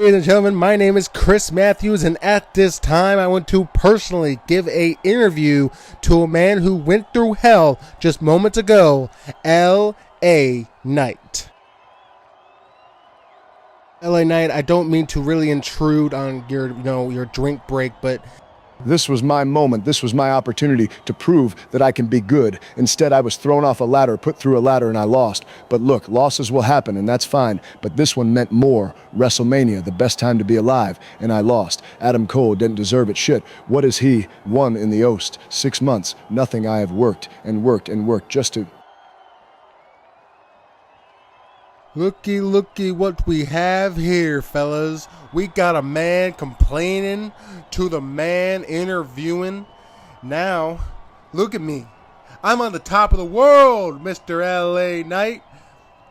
Ladies and gentlemen, my name is Chris Matthews, and at this time I want to personally give an interview to a man who went through hell just moments ago, LA Knight. LA Knight, I don't mean to really intrude on your drink break, but this was my moment. This was my opportunity to prove that I can be good. Instead, I was thrown off a ladder, put through a ladder, and I lost. But look, losses will happen, and that's fine. But this one meant more. Wrestlemania, the best time to be alive, and I lost. Adam Cole didn't deserve it. Shit, what is he? Won in the Oast. 6 months. Nothing. I have worked and worked and worked just to... Looky what we have here, fellas. We got a man complaining to the man interviewing. Now, look at me. I'm on the top of the world, Mr. LA Knight.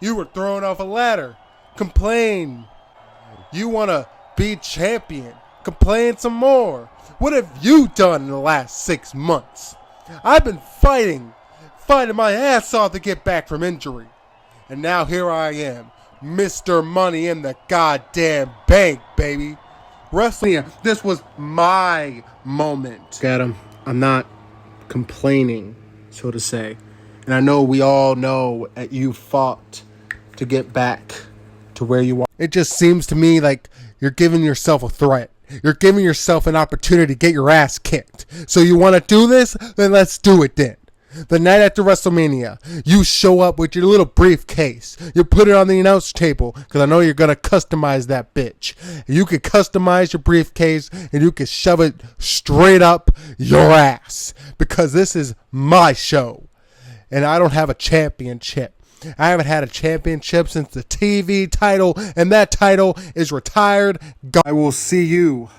You were thrown off a ladder. Complain. You want to be champion. Complain some more. What have you done in the last 6 months? I've been fighting my ass off to get back from injury. And now here I am, Mr. Money in the goddamn bank, baby. Wrestlemania, this was my moment. Adam, I'm not complaining, so to say. And I know we all know that you fought to get back to where you are. It just seems to me like you're giving yourself a threat. You're giving yourself an opportunity to get your ass kicked. So you want to do this? Then let's do it then. The night after WrestleMania, you show up with your little briefcase. You put it on the announce table because I know you're going to customize that bitch. You can customize your briefcase and you can shove it straight up your ass because this is my show and I don't have a championship. I haven't had a championship since the TV title, and that title is retired. I will see you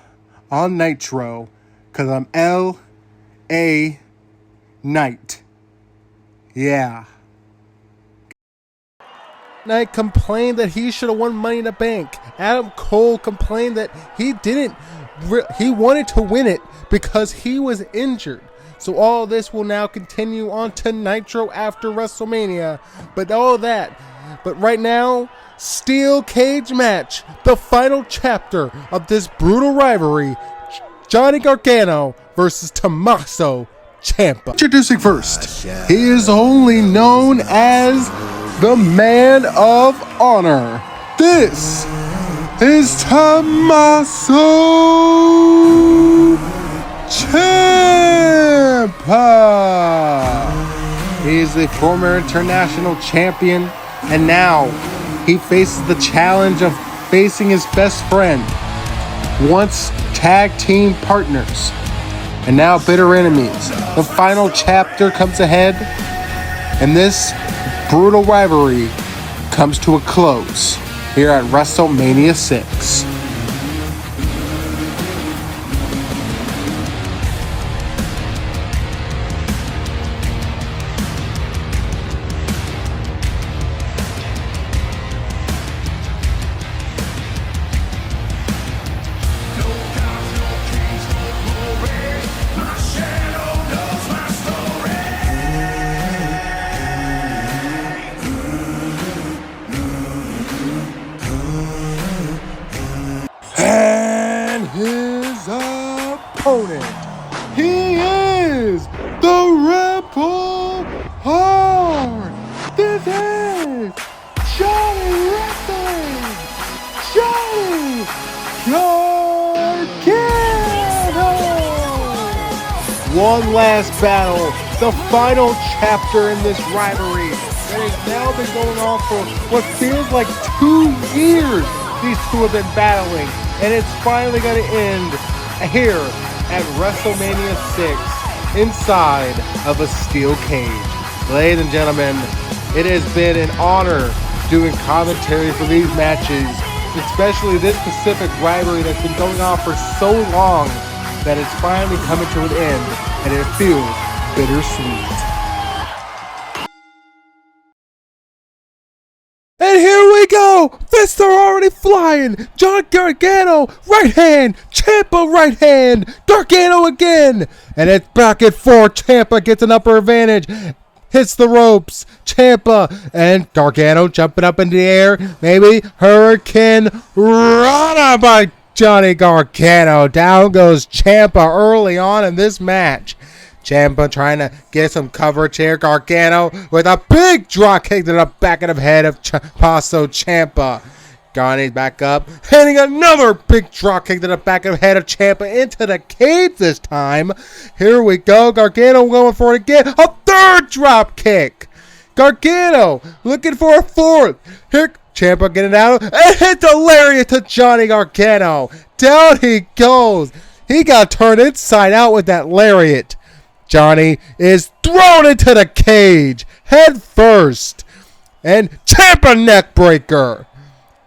on Nitro because I'm LA Knight. Yeah. Knight complained that he should have won Money in the Bank. Adam Cole complained that he didn't. He wanted to win it because he was injured. So all this will now continue on to Nitro after WrestleMania. But all that. But right now, steel cage match. The final chapter of this brutal rivalry. Johnny Gargano versus Tommaso Champa. Introducing first, he is only known as the Man of Honor. This is Tommaso Champa. He is a former international champion, and now he faces the challenge of facing his best friend, once tag team partners, and now bitter enemies. The final chapter comes ahead, and this brutal rivalry comes to a close here at WrestleMania 6. And his opponent, he is the Rebel Heart. This is Johnny Wrestling, Johnny Gargano. One last battle, the final chapter in this rivalry that has now been going on for what feels like 2 years. These two have been battling, and it's finally going to end here at WrestleMania 6 inside of a steel cage. Ladies and gentlemen, it has been an honor doing commentary for these matches, especially this specific rivalry that's been going on for so long that it's finally coming to an end, and it feels bittersweet. And here we go! Fists are already flying! John Gargano, right hand! Champa, right hand! Gargano again! And it's back at 4. Champa gets an upper advantage. hits the ropes. Champa and Gargano jumping up in the air. Maybe Hurricane Rana by Johnny Gargano. Down goes Champa early on in this match. Champa trying to get some coverage here. Gargano with a big drop kick to the back of the head of Paso Champa. Gargano's back up, hitting another big drop kick to the back of the head of Champa into the cage this time. Here we go. Gargano going for it again. A third drop kick. Gargano looking for a fourth. Here Champa getting out and hit the lariat to Johnny Gargano. Down he goes. He got turned inside out with that lariat. Johnny is thrown into the cage head first. And Champa neck breaker.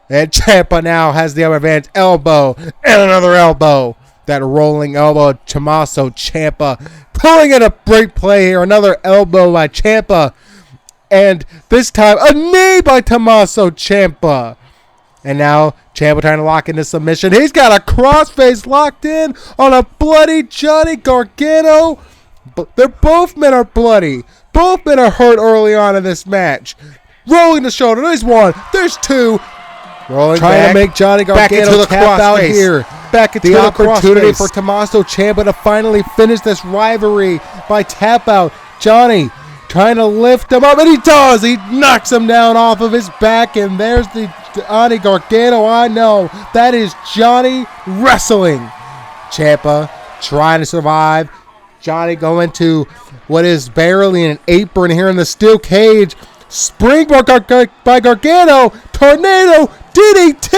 And Champa now has the other advantage elbow and another elbow. That rolling elbow of Tommaso Ciampa. Pulling in a great play here. Another elbow by Ciampa. And this time a knee by Tommaso Ciampa. And now Ciampa trying to lock into submission. He's got a crossface locked in on a bloody Johnny Gargano. Both men are bloody. Both men are hurt early on in this match. Rolling the shoulder. There's one. There's two. Rolling trying back, to make Johnny Gargano back into the tap out crossface. here. Back into The the opportunity opportunity for Tommaso Ciampa to finally finish this rivalry by tap out. Johnny trying to lift him up, and he does. He knocks him down off of his back, and there's the Johnny Gargano I know. That is Johnny wrestling. Ciampa trying to survive. Johnny going to what is barely an apron here in the steel cage. Springboard by Gargano. Tornado. DDT.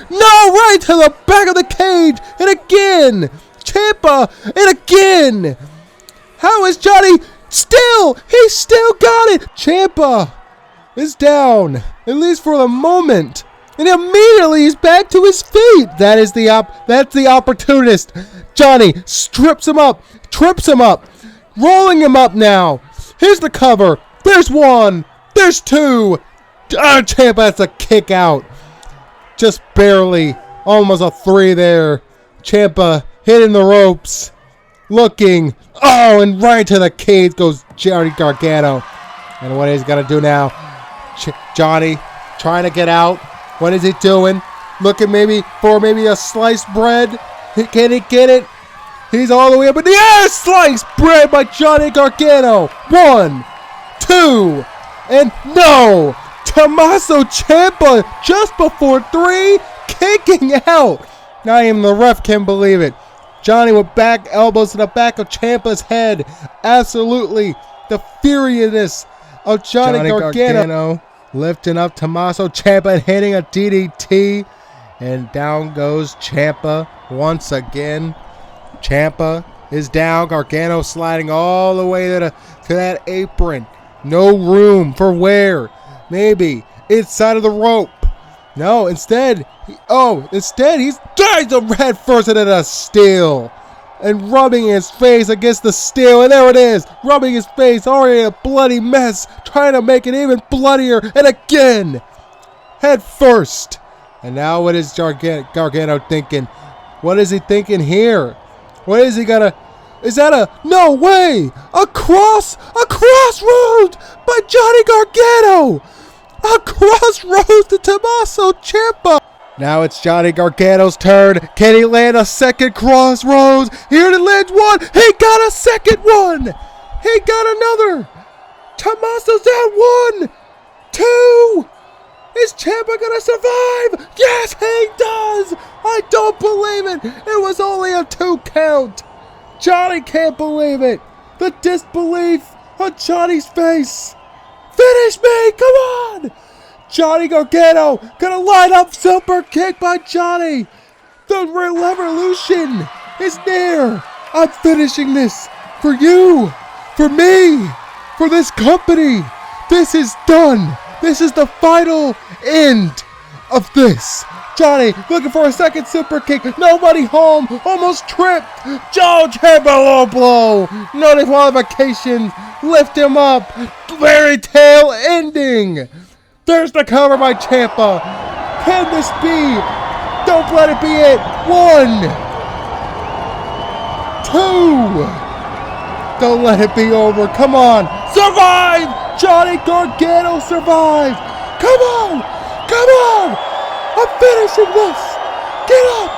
No, right to the back of the cage. And again. Ciampa. And again. How is Johnny still? He still got it. Ciampa is down. At least for the moment. And immediately he's back to his feet. That's the opportunist. Johnny strips him up. Trips him up. Rolling him up now. Here's the cover. There's one. There's two. Ciampa has a kick out. Just barely. Almost a three there. Ciampa hitting the ropes. Looking. Oh, and right to the cage goes Johnny Gargano. And what he's going to do now. Johnny trying to get out. What is he doing? Looking for a sliced bread. Can he get it? He's all the way up in the air. Sliced bread by Johnny Gargano. 1, 2, and no. Tommaso Ciampa just before 3, kicking out. Not even the ref can believe it. Johnny with back elbows to the back of Ciampa's head. Absolutely the furiousness of Johnny Gargano. Lifting up Tommaso Ciampa and hitting a DDT. And down goes Ciampa once again. Ciampa is down. Gargano sliding all the way to that apron. No room for where? Maybe inside of the rope. No, instead he's diving head first into the steel. And rubbing his face against the steel. And there it is. Rubbing his face. Already a bloody mess. Trying to make it even bloodier. And again. Head first. And now what is Gargano thinking? What is he thinking here? What is he gonna... Is that a... No way! A crossroads by Johnny Gargano! A crossroads to Tommaso Ciampa! Now it's Johnny Gargano's turn. Can he land a second crossroads? Here it lands one. He got a second one. He got another. Tommaso's down 1, 2. Is Ciampa gonna survive? Yes, he does. I don't believe it. It was only a 2 count. Johnny can't believe it. The disbelief on Johnny's face. Finish me. Come on. Johnny Gargano gonna line up super kick by Johnny. The revolution is near. I'm finishing this for you, for me, for this company. This is done. This is the final end of this. Johnny looking for a second super kick. Nobody home. Almost tripped. Joe Ciampa low blow. No disqualification. Lift him up. Fairy tale ending. There's the cover by Ciampa. Can this be? Don't let it be it. 1, 2. Don't let it be over. Come on. Survive. Johnny Gargano survived. Come on! Come on! I'm finishing this! Get up!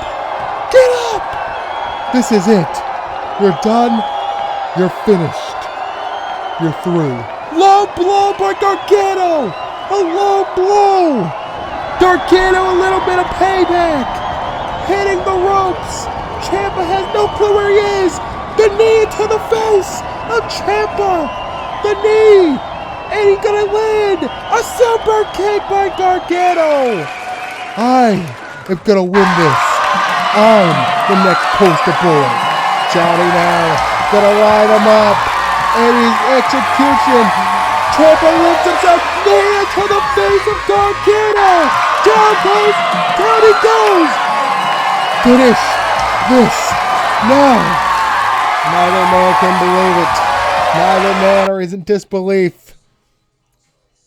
Get up! This is it. You're done. You're finished. You're through. Low blow by Gargano! A low blow! Gargano, a little bit of payback! Hitting the ropes! Champa has no clue where he is! The knee to the face of Champa! The knee! And he's gonna land! A super kick by Gargano! I am gonna win this! I'm the next poster boy! Johnny now gonna line him up! And his execution! Champa lifts himself knee to the face of Gargano! Down he goes! Finish this now! Neither man can believe it. Neither man is in disbelief.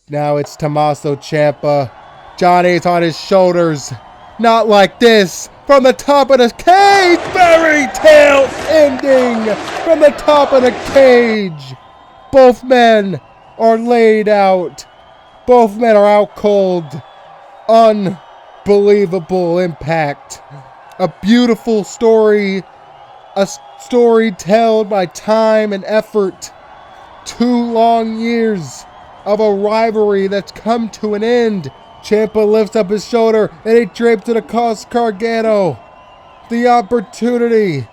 Now it's Tommaso Ciampa. Johnny's on his shoulders. Not like this. From the top of the cage. Fairy tale ending. From the top of the cage. Both men are laid out. Both men are out cold. Unbelievable impact. A beautiful story. A story told by time and effort. 2 long years of a rivalry that's come to an end. Ciampa lifts up his shoulder and he drapes it across Gargano. The opportunity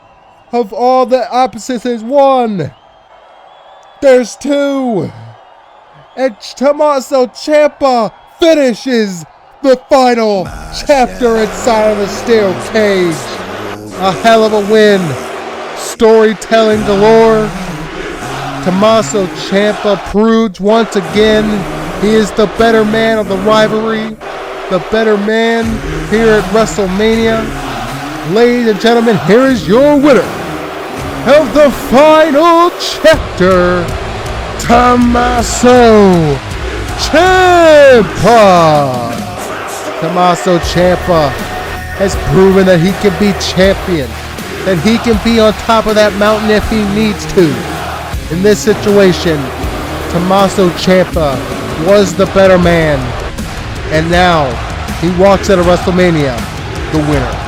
of all the opposites is 1. There's 2. And Tommaso Ciampa finishes the final chapter inside of the steel cage. A hell of a win. Storytelling galore. Tommaso Ciampa proves once again he is the better man of the rivalry. The better man here at Wrestlemania. Ladies and gentlemen, here is your winner of the final chapter, Tommaso Ciampa. Tommaso Ciampa has proven that he can be champion, that he can be on top of that mountain if he needs to. In this situation, Tommaso Ciampa was the better man, and now he walks out of WrestleMania the winner.